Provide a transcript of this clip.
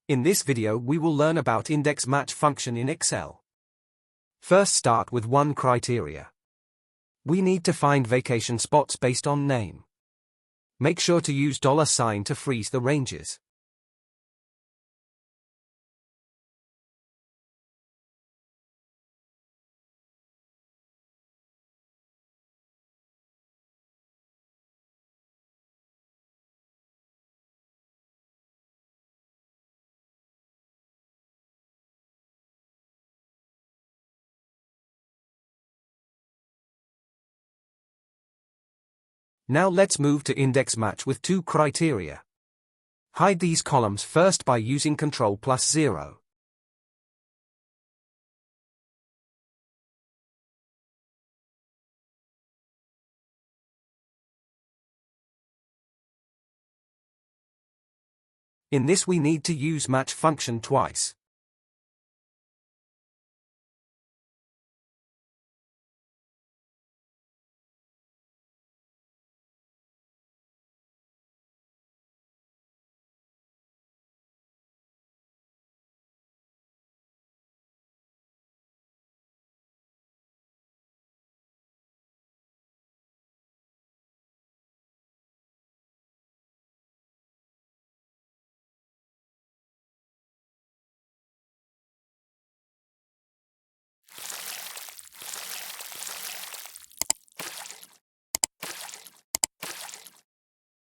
In this video we will learn about index match function in Excel. First start with one criteria. We need to find vacation spots based on name. Make sure to use $sign to freeze the ranges. Now let's move to index match with two criteria. Hide these columns first by using Ctrl+0. In this we need to use match function twice.